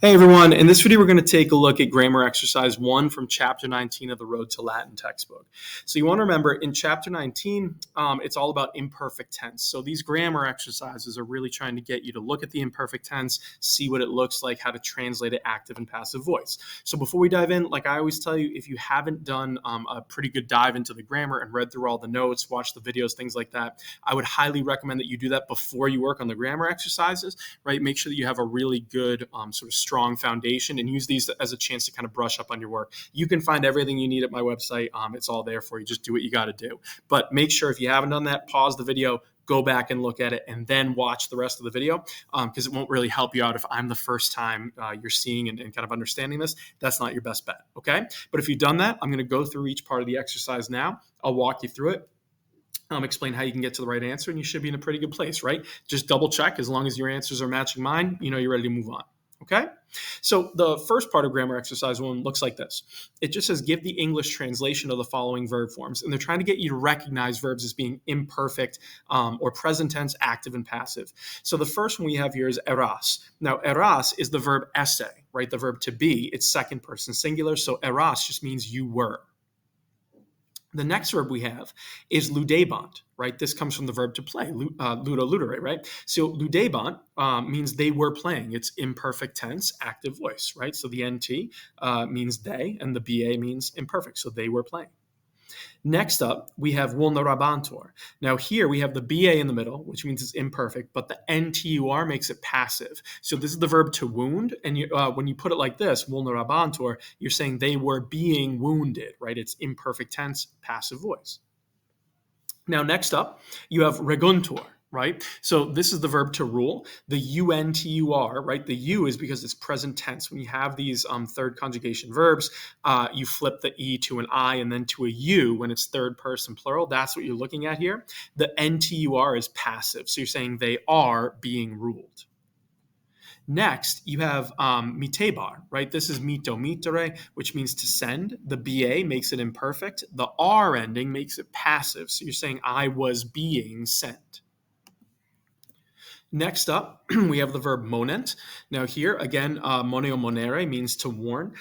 Hey everyone, in this video we're going to take a look at Grammar Exercise 1 from Chapter 19 of the Road to Latin textbook. So you want to remember in Chapter 19, it's all about imperfect tense. So these grammar exercises are really trying to get you to look at the imperfect tense, see what it looks like, how to translate it active and passive voice. So before we dive in, like I always tell you, if you haven't done a pretty good dive into the grammar and read through all the notes, watched the videos, things like that, I would highly recommend that you do that before you work on the grammar exercises, right? Make sure that you have a really good sort of strong foundation and use these as a chance to kind of brush up on your work. You can find everything you need at my website. It's all there for you. Just do what you got to do. But make sure if you haven't done that, pause the video, go back and look at it, and then watch the rest of the video because it won't really help you out if I'm the first time you're seeing and kind of understanding this. That's not your best bet, okay? But if you've done that, I'm going to go through each part of the exercise now. I'll walk you through it. Explain how you can get to the right answer, and you should be in a pretty good place, right? Just double check. As long as your answers are matching mine, you know you're ready to move on. Okay, so the first part of grammar exercise 1 looks like this. It just says give the English translation of the following verb forms, and they're trying to get you to recognize verbs as being imperfect or present tense, active, and passive. So the first one we have here is eras. Now eras is the verb esse, right? The verb to be. It's second person singular, so eras just means you were. The next verb we have is ludebant, right? This comes from the verb to play, ludo, ludere, right? So ludebant means they were playing. It's imperfect tense, active voice, right? So the NT means they, and the BA means imperfect, so they were playing. Next up, we have vulnerabantur. Now here we have the BA in the middle, which means it's imperfect, but the NTUR makes it passive. So this is the verb to wound, and when you put it like this, vulnerabantur, you're saying they were being wounded, right? It's imperfect tense, passive voice. Now next up, you have reguntur. Right? So this is the verb to rule. The UNTUR, right? The U is because it's present tense. When you have these third conjugation verbs, you flip the E to an I and then to a U when it's third person plural. That's what you're looking at here. The NTUR is passive. So you're saying they are being ruled. Next, you have mitebar, right? This is mito mitere, which means to send. The BA makes it imperfect. The R ending makes it passive. So you're saying I was being sent. Next up, we have the verb monent. Now here, again, moneo monere means to warn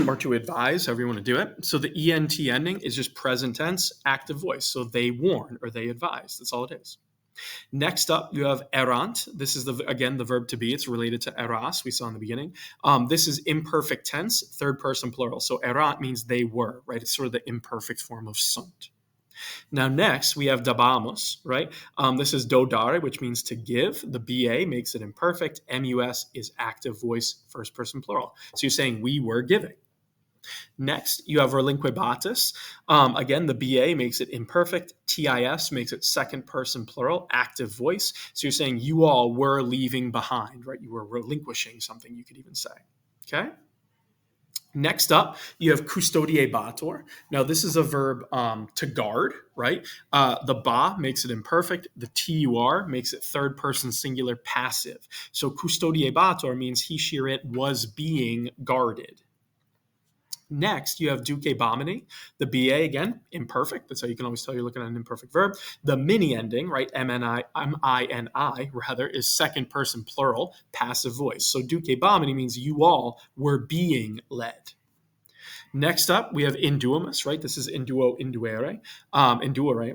or to advise, however you want to do it. So the ENT ending is just present tense, active voice. So they warn or they advise. That's all it is. Next up, you have errant. This is, again, the verb to be. It's related to eras, we saw in the beginning. This is imperfect tense, third person plural. So errant means they were, right? It's sort of the imperfect form of sunt. Now next, we have dabamos, right? This is do dare, which means to give. The BA makes it imperfect. MUS is active voice, first person plural. So you're saying we were giving. Next, you have relinquebatis. Again, the BA makes it imperfect. TIS makes it second person plural, active voice. So you're saying you all were leaving behind, right? You were relinquishing something, you could even say. Okay? Next up, you have custodiebator. Now, this is a verb to guard, right? The ba makes it imperfect. The tur makes it third person singular passive. So custodiebator means he, she, or it was being guarded. Next, you have duce bomini. The BA, again, imperfect. That's how you can always tell you're looking at an imperfect verb. The mini ending, right, M-I-N-I, rather, is second person plural, passive voice. So duce bomini means you all were being led. Next up, we have induamus, right? This is induo, induere,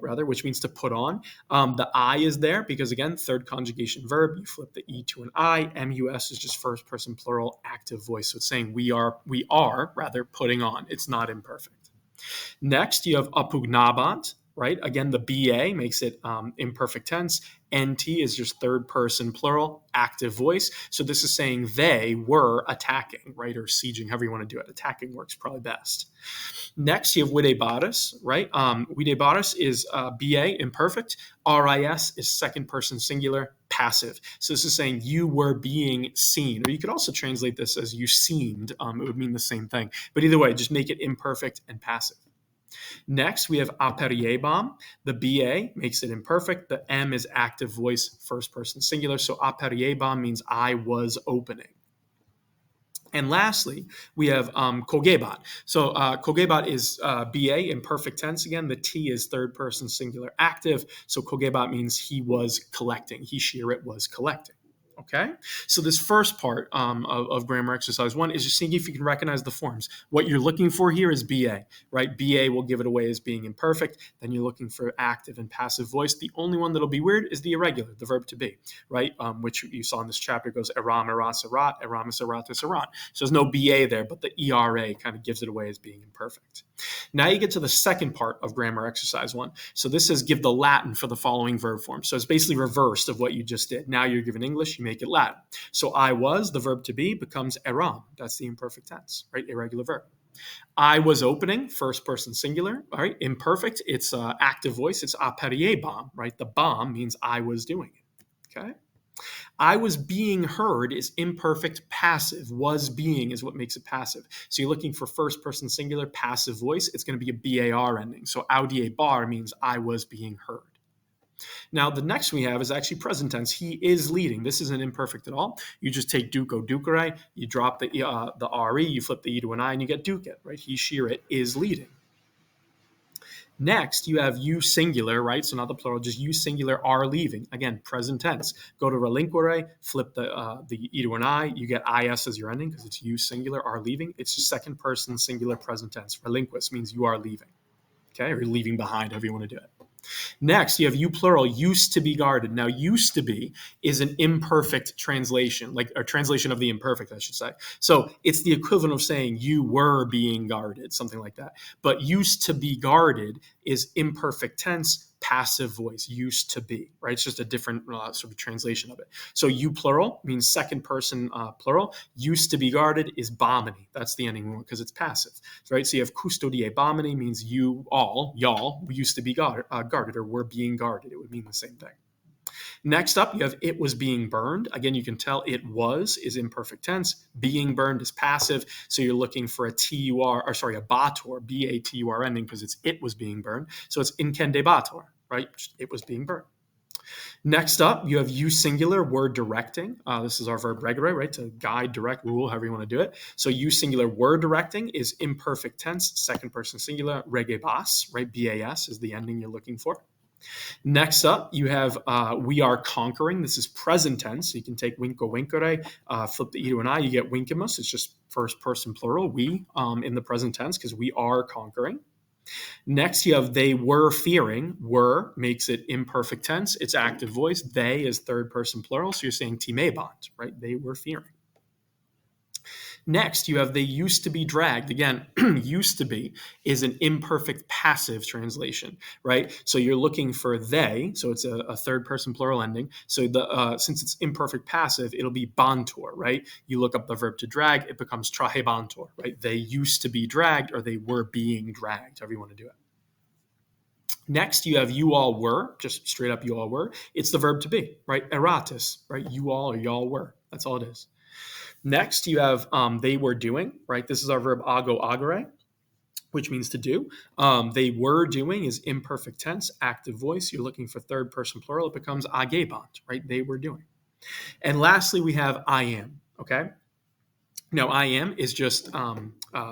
rather, which means to put on. The I is there because, again, third conjugation verb. You flip the E to an I. MUS is just first person plural, active voice. So it's saying we are, rather, putting on. It's not imperfect. Next, you have apugnabant, right? Again, the BA makes it imperfect tense. NT is just third person plural, active voice. So this is saying they were attacking, right? Or sieging, however you want to do it. Attacking works probably best. Next, you have videbatis, right? Videbatis is BA, imperfect. RIS is second person singular, passive. So this is saying you were being seen. Or you could also translate this as you seemed. It would mean the same thing. But either way, just make it imperfect and passive. Next, we have aperiebam. The BA makes it imperfect. The M is active voice, first person singular. So aperiebam means I was opening. And lastly, we have kogebat. So kogebat is BA, imperfect tense again. The T is third person singular active. So kogebat means he was collecting. He, she, or it was collecting. Okay, so this first part of grammar exercise 1 is just seeing if you can recognize the forms. What you're looking for here is BA, right? BA will give it away as being imperfect. Then you're looking for active and passive voice. The only one that'll be weird is the irregular, the verb to be, right? Which you saw in this chapter goes eram, eras, erat, eramus, eratus, erat. So there's no BA there, but the ERA kind of gives it away as being imperfect. Now you get to the second part of grammar exercise 1. So this says give the Latin for the following verb form. So it's basically reversed of what you just did. Now you're given English, you make it Latin. So I was, the verb to be, becomes eram. That's the imperfect tense, right? Irregular verb. I was opening, first person singular, all right? Imperfect, it's active voice, it's Olivenbaum, right? The bomb means I was doing it, okay? I was being heard is imperfect passive. Was being is what makes it passive. So you're looking for first person singular passive voice. It's going to be a BAR ending. So audie bar means I was being heard. Now, the next we have is actually present tense. He is leading. This isn't imperfect at all. You just take duco, ducere, you drop the RE, you flip the E to an I, and you get ducet, right? He, she, or it is leading. Next, you have you singular, right? So not the plural, just you singular are leaving. Again, present tense. Go to relinquere, flip the E to an I, you get IS as your ending because it's you singular are leaving. It's just second person singular present tense. Relinquis means you are leaving, okay? Or leaving behind, however you want to do it. Next, you have you plural, used to be guarded. Now, used to be is an imperfect translation, like a translation of the imperfect, I should say. So it's the equivalent of saying you were being guarded, something like that. But used to be guarded is imperfect tense, passive voice, used to be, right? It's just a different sort of translation of it. So you plural means second person plural. Used to be guarded is bomini. That's the ending because it's passive, right? So you have custodie bomini means you all, y'all, used to be guarded or were being guarded. It would mean the same thing. Next up, you have it was being burned. Again, you can tell it was is imperfect tense. Being burned is passive. So you're looking for a bator, B-A-T-U-R ending because it was being burned. So it's incendebator, right? It was being burned. Next up, you have you singular, were directing. This is our verb regere, right? To guide, direct, rule, however you want to do it. So you singular, were directing is imperfect tense, second person singular, regebas, right? B-A-S is the ending you're looking for. Next up, you have we are conquering. This is present tense. So you can take winko, winkere, flip the E to an I, you get winkimus. It's just first person plural, we, in the present tense because we are conquering. Next, you have they were fearing. Were makes it imperfect tense. It's active voice. They is third person plural. So you're saying timebant, right? They were fearing. Next, you have they used to be dragged. Again, used to be is an imperfect passive translation, right? So you're looking for they, so it's a third person plural ending. So since it's imperfect passive, it'll be bantor, right? You look up the verb to drag, it becomes trahebantor, right? They used to be dragged or they were being dragged, however you want to do it. Next, you have you all were, just straight up you all were. It's the verb to be, right? Eratus, right? You all or y'all were. That's all it is. Next, you have they were doing, right? This is our verb ago agere, which means to do. They were doing is imperfect tense, active voice. You're looking for third person plural. It becomes agebant, right? They were doing. And lastly, we have I am, okay? Now, I am is just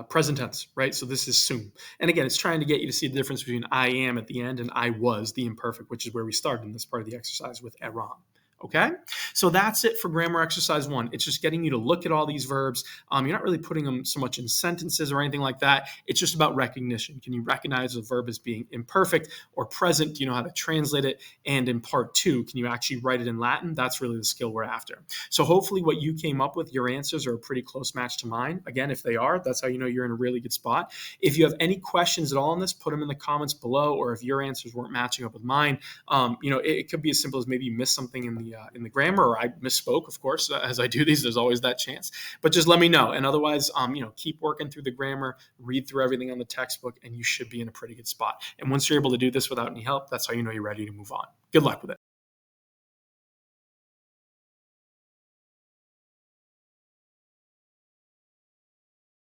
present tense, right? So this is soon. And again, it's trying to get you to see the difference between I am at the end and I was, the imperfect, which is where we started in this part of the exercise with eram. Okay, so that's it for grammar exercise 1. It's just getting you to look at all these verbs. You're not really putting them so much in sentences or anything like that. It's just about recognition. Can you recognize a verb as being imperfect or present? Do you know how to translate it? And in part 2, can you actually write it in Latin? That's really the skill we're after. So hopefully what you came up with, your answers are a pretty close match to mine. Again, if they are, that's how you know you're in a really good spot. If you have any questions at all on this, put them in the comments below, or if your answers weren't matching up with mine, it could be as simple as maybe you missed something in the grammar, or I misspoke, of course, as I do these, there's always that chance, but just let me know. And otherwise, keep working through the grammar, read through everything on the textbook, and you should be in a pretty good spot. And once you're able to do this without any help, that's how you know you're ready to move on. Good luck with it.